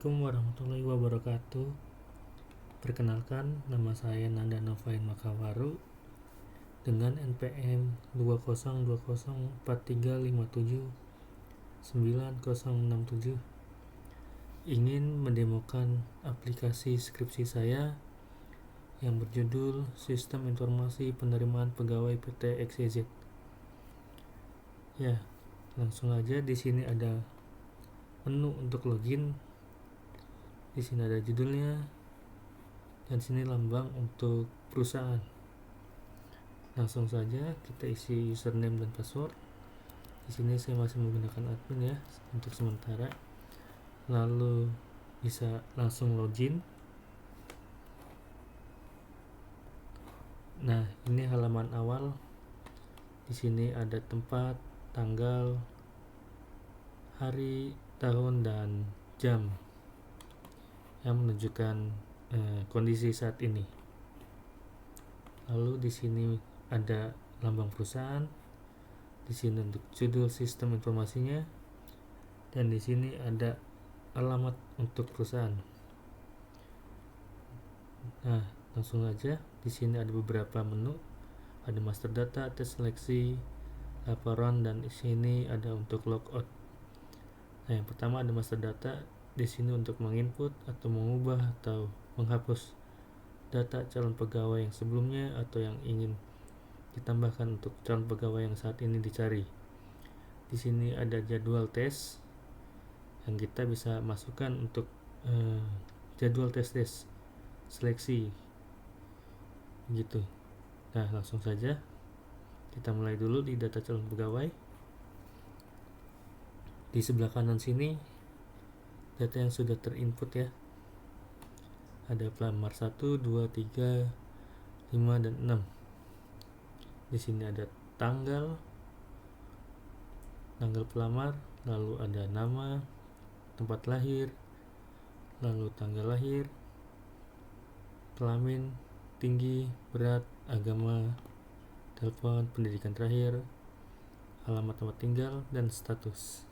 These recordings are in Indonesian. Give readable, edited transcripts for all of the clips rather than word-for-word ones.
Assalamualaikum warahmatullahi wabarakatuh. Perkenalkan, nama saya Nanda Novain Makawaru dengan NPM 202043579067 ingin mendemokan aplikasi skripsi saya yang berjudul Sistem Informasi Penerimaan Pegawai PT XYZ. Ya, langsung aja. Di sini ada menu untuk login. Di sini ada judulnya dan sini lambang untuk perusahaan. Langsung saja kita isi username dan password. Di sini saya masih menggunakan admin ya untuk sementara. Lalu bisa langsung login. Nah, ini halaman awal. Di sini ada tempat, tanggal, hari, tahun, dan jam yang menunjukkan kondisi saat ini. Lalu di sini ada lambang perusahaan. Di sini untuk judul sistem informasinya, dan di sini ada alamat untuk perusahaan. Nah, langsung aja. Di sini ada beberapa menu. Ada master data, tes seleksi, laporan, dan di sini ada untuk logout. Nah, yang pertama ada master data. Di sini untuk menginput atau mengubah atau menghapus data calon pegawai yang sebelumnya atau yang ingin ditambahkan untuk calon pegawai yang saat ini dicari. Di sini ada jadwal tes yang kita bisa masukkan untuk jadwal tes seleksi gitu. Nah, langsung saja kita mulai dulu di data calon pegawai. Di sebelah kanan sini data yang sudah terinput ya. Ada pelamar 1, 2, 3, 5, dan 6. Di sini ada tanggal pelamar, lalu ada nama, tempat lahir, lalu tanggal lahir, kelamin, tinggi, berat, agama, telepon, pendidikan terakhir, alamat tempat tinggal, dan status.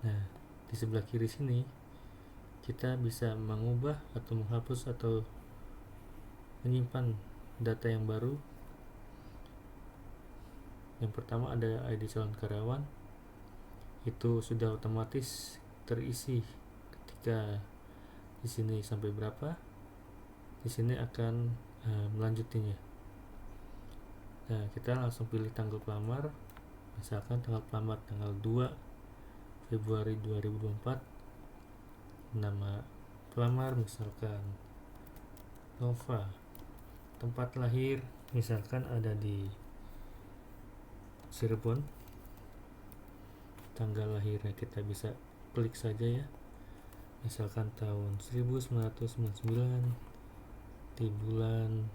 Nah, di sebelah kiri sini kita bisa mengubah atau menghapus atau menyimpan data yang baru. Yang pertama ada ID calon karyawan. Itu sudah otomatis terisi ketika di sini sampai berapa. Di sini akan melanjutinya. Nah, kita langsung pilih tanggal pelamar. Misalkan tanggal pelamar tanggal 2 Februari 2024. Nama pelamar misalkan Nova. Tempat lahir misalkan ada di Cirebon. Tanggal lahirnya kita bisa klik saja ya. Misalkan tahun 1999 di bulan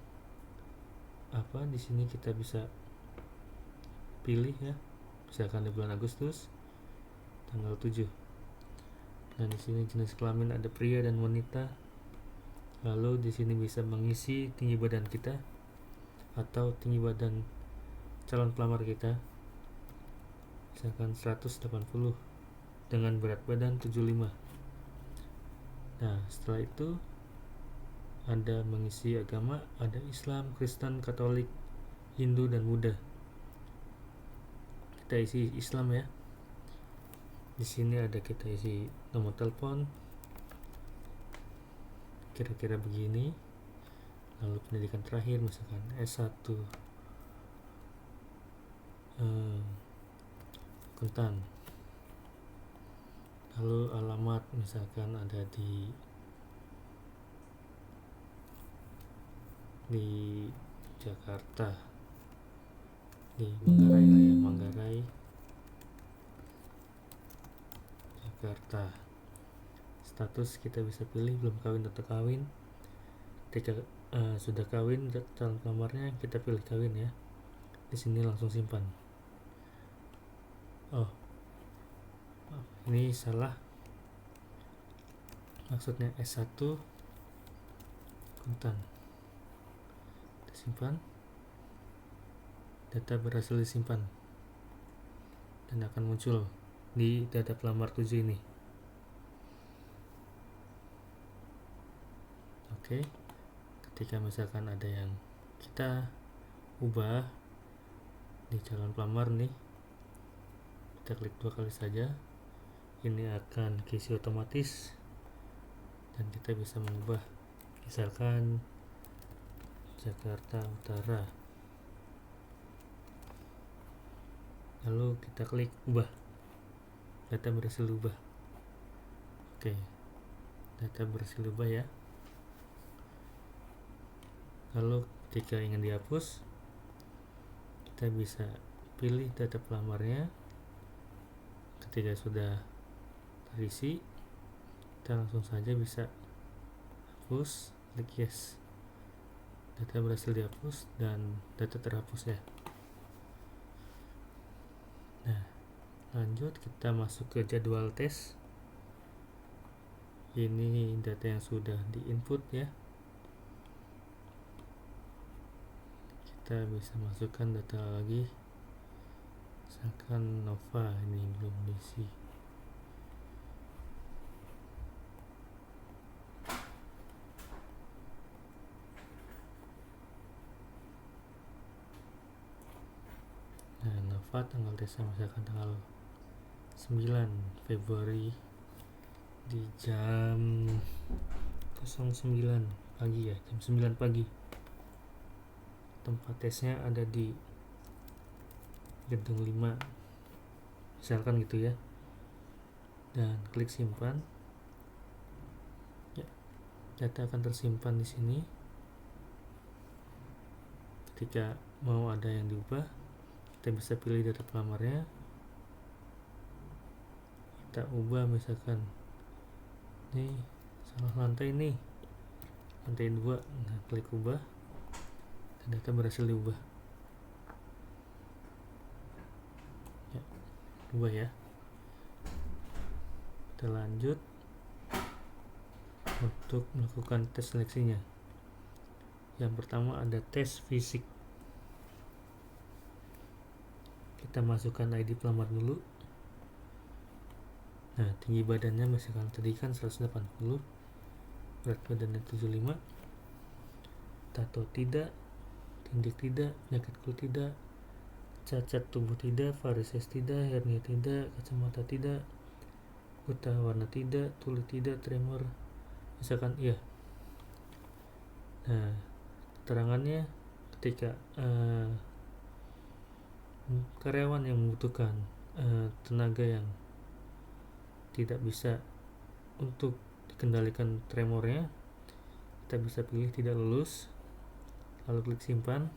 apa, di sini kita bisa pilih ya. Misalkan di bulan Agustus tanggal 7. Dan di sini jenis kelamin ada pria dan wanita. Lalu di sini bisa mengisi tinggi badan kita atau tinggi badan calon pelamar kita. Misalkan 180 dengan berat badan 75. Nah, setelah itu ada mengisi agama, ada Islam, Kristen, Katolik, Hindu, dan Buddha. Kita isi Islam ya. Di sini ada kita isi nomor telepon kira-kira begini. Lalu pendidikan terakhir misalkan S1 Kuntan. Lalu alamat misalkan ada di Jakarta, di Manggarai lah ya, Manggarai Jakarta. Status kita bisa pilih belum kawin atau kawin. Ketika sudah kawin calon pelamarnya kita pilih kawin ya. Di sini langsung simpan. Oh, ini salah. Maksudnya S1 Kuntan. Kita simpan. Data berhasil disimpan dan akan muncul di data pelamar 7 ini. Oke, ketika misalkan ada yang kita ubah di calon pelamar nih, kita klik 2 kali saja, ini akan keisi otomatis dan kita bisa mengubah misalkan Jakarta Utara, lalu kita klik ubah, data berhasil ubah. Oke, data berhasil ubah ya. Lalu ketika ingin dihapus, kita bisa pilih data pelamarnya. Ketika sudah terisi, kita langsung saja bisa hapus, klik yes, data berhasil dihapus dan data terhapus ya. Nah, lanjut kita masuk ke jadwal tes. Ini data yang sudah diinput ya. Kita bisa masukkan data lagi, misalkan Nova, ini belum diisi. Nah, Nova tanggal tesnya misalkan tanggal 9 Februari di jam 09 pagi ya, jam 9 pagi. Tempat tesnya ada di gedung 5 misalkan gitu ya, dan klik simpan ya, data akan tersimpan di sini. Ketika mau ada yang diubah, kita bisa pilih data pelamarnya, kita ubah misalkan nih salah lantai nih, lantai 2, nah klik ubah, data berhasil diubah ya, ubah ya. Kita lanjut untuk melakukan tes seleksinya. Yang pertama ada tes fisik, kita masukkan ID pelamar dulu. Nah, tinggi badannya misalkan tadi kan 180, berat badannya 75, tato tidak, tindik tidak, penyakit kulit tidak, cacat tubuh tidak, varises tidak, hernia tidak, kacamata tidak, buta warna tidak, tuli tidak, tremor misalkan iya. Nah, keterangannya ketika karyawan yang membutuhkan tenaga yang tidak bisa untuk dikendalikan tremornya, kita bisa pilih tidak lulus, lalu klik simpan,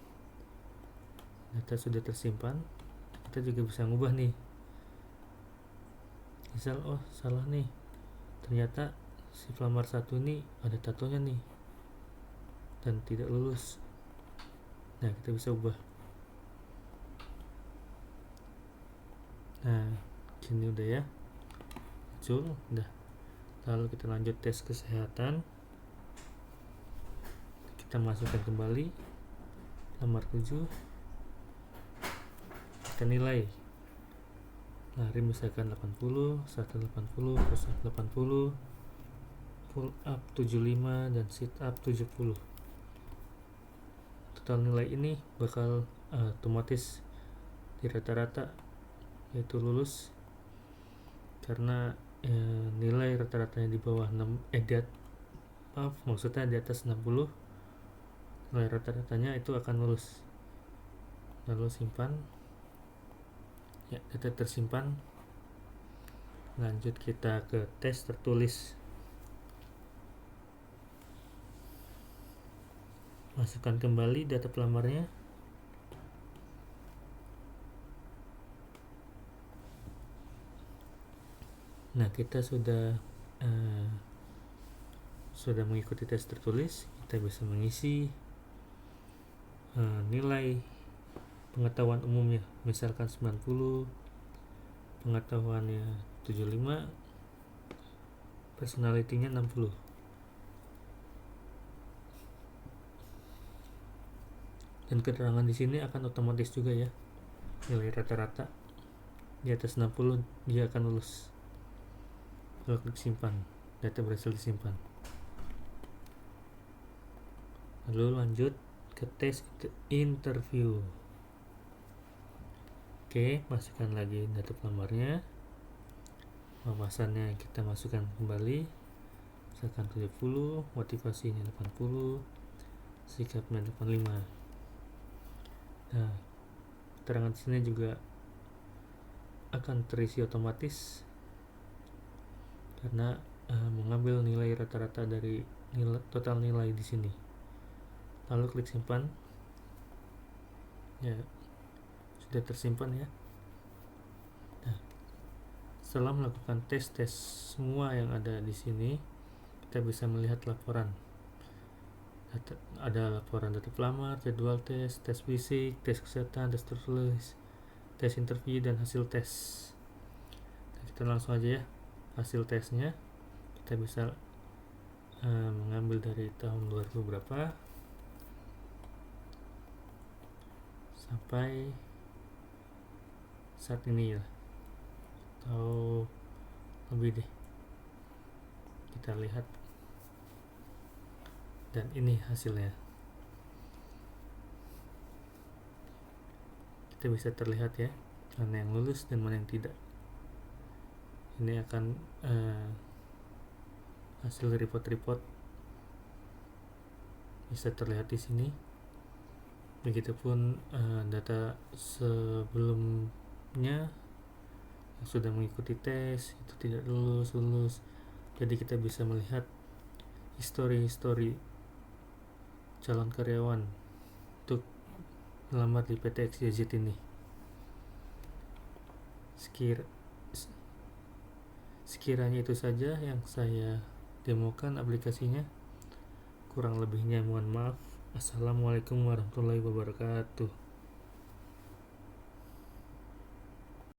data sudah tersimpan. Kita juga bisa ngubah nih, misal oh salah nih, ternyata si pelamar 1 ini ada tatonya nih dan tidak lulus. Nah, kita bisa ubah. Nah, gini udah ya, muncul udah. Lalu kita lanjut tes kesehatan, kita masukkan kembali nomor 7, kita nilai lari misalkan 80, 180, push up 80, pull up 75 dan sit up 70. Total nilai ini bakal otomatis di rata-rata yaitu lulus, karena nilai rata-ratanya di bawah 6 maksudnya di atas 60, nilai rata-ratanya itu akan lulus. Lalu simpan ya, data tersimpan. Lanjut kita ke tes tertulis, masukkan kembali data pelamarnya. Nah, kita sudah mengikuti tes tertulis. Kita bisa mengisi nilai pengetahuan umumnya misalkan 90, pengetahuannya 75, personality-nya 60. Dan keterangan di sini akan otomatis juga ya, nilai rata-rata. di atas 60 dia akan lulus. Kalau klik simpan, data berhasil disimpan. Lalu lanjut ke tes interview. Oke, masukkan lagi data pelamarnya. Wawasannya kita masukkan kembali, misalkan 70, motivasinya 80, sikapnya 85. Nah, keterangan sini juga akan terisi otomatis karena mengambil nilai rata-rata dari total nilai di sini. Lalu klik simpan. Ya, sudah tersimpan ya. Nah, setelah melakukan tes semua yang ada di sini, kita bisa melihat laporan. Ada laporan data pelamar, jadwal tes, tes fisik, tes kesehatan, tes tertulis, tes interview, dan hasil tes. Nah, kita langsung aja ya hasil tesnya. Kita bisa mengambil dari tahun 2000 berapa sampai saat ini ya, atau lebih deh. Kita lihat, dan ini hasilnya. Kita bisa terlihat ya mana yang lulus dan mana yang tidak. Ini akan hasil report bisa terlihat di sini. Begitupun data sebelumnya yang sudah mengikuti tes itu tidak lulus. Jadi kita bisa melihat histori calon karyawan untuk melamar di PT XYZ ini. Sekiranya itu saja yang saya demokan aplikasinya. Kurang lebihnya mohon maaf. Assalamualaikum warahmatullahi wabarakatuh.